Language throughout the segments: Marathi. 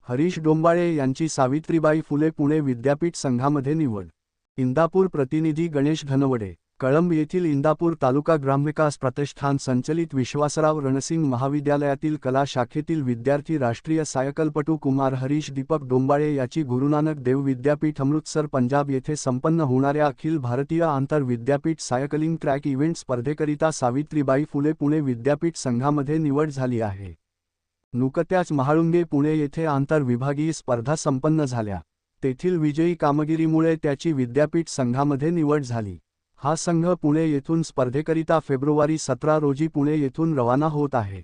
हरीश डोंबाळे यांची सावित्रीबाई फुले पुणे विद्यापीठ संघामध्ये निवड। इंदापूर प्रतिनिधी गणेश धनवडे। कळंब येथील इंदापूर तालुका ग्रामविकास प्रतिष्ठान संचलित विश्वासराव रणसिंग महाविद्यालयातील कला शाखेतील विद्यार्थी राष्ट्रीय सायकलपटू कुमार हरीश दीपक डोंबाळे याची गुरुनानक देव विद्यापीठ अमृतसर पंजाब येथे संपन्न होणाऱ्या अखिल भारतीय आंतर विद्यापीठ cycling track event स्पर्धेकरिता Savitribai Phule Pune विद्यापीठ संघामध्ये निवड झाली आहे। नुकत्याच महाळुंगे पुणे येथे आंतर विभागीय स्पर्धा संपन्न झाल्या, तेथील विजयी कामगिरीमुळे त्याची विद्यापीठ संघामध्ये निवड झाली। हा संघ पुणे येथून स्पर्धेकरिता फेब्रुवारी 17 रोजी पुणे येथून रवाना होत आहे।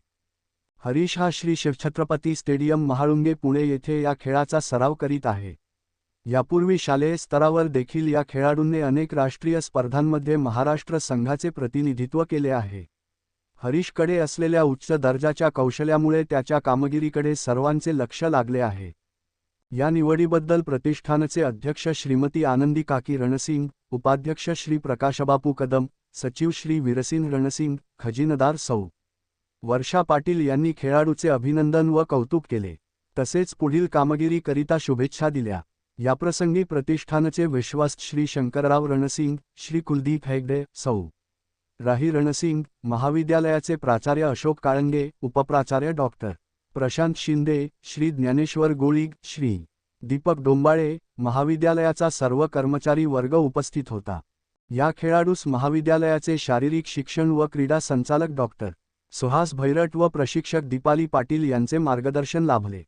हरीश हा श्री शिवछत्रपती स्टेडियम महाळुंगे पुणे येथे या खेळाचा सराव करीत आहे। यापूर्वी शालेय स्तरावर देखील या खेळाडूंनी अनेक राष्ट्रीय स्पर्धांमध्ये महाराष्ट्र संघाचे प्रतिनिधित्व केले आहे। हरीशकडे असलेल्या उच्च दर्जाच्या कौशल्यामुळे त्याच्या कामगिरीकडे सर्वांचे लक्ष लागले आहे। या निवडीबद्दल प्रतिष्ठानचे अध्यक्ष श्रीमती आनंदी काकी रणसिंग, उपाध्यक्ष श्री प्रकाशबापू कदम, सचिव श्री वीरसिंह रणसिंग, खजिनदार सौ. वर्षा पाटील यांनी खेळाडूचे अभिनंदन व कौतुक केले, तसेच पुढील कामगिरीकरिता शुभेच्छा दिल्या। याप्रसंगी प्रतिष्ठानचे विश्वास्त श्री शंकरराव रणसिंग, श्री कुलदीप हेगडे, सौ. राही रणसिंग, महाविद्यालयाचे प्राचार्य अशोक काळंगे, उपप्राचार्य डॉक्टर प्रशांत शिंदे, श्री ज्ञानेश्वर गोळीग, श्री दीपक डोंबाळे, महाविद्यालयाचा सर्व कर्मचारी वर्ग उपस्थित होता। या खेळाडूस महाविद्यालयाचे शारीरिक शिक्षण व क्रीडा संचालक डॉक्टर सुहास भैरट व प्रशिक्षक दीपाली पाटील यांचे मार्गदर्शन लाभले।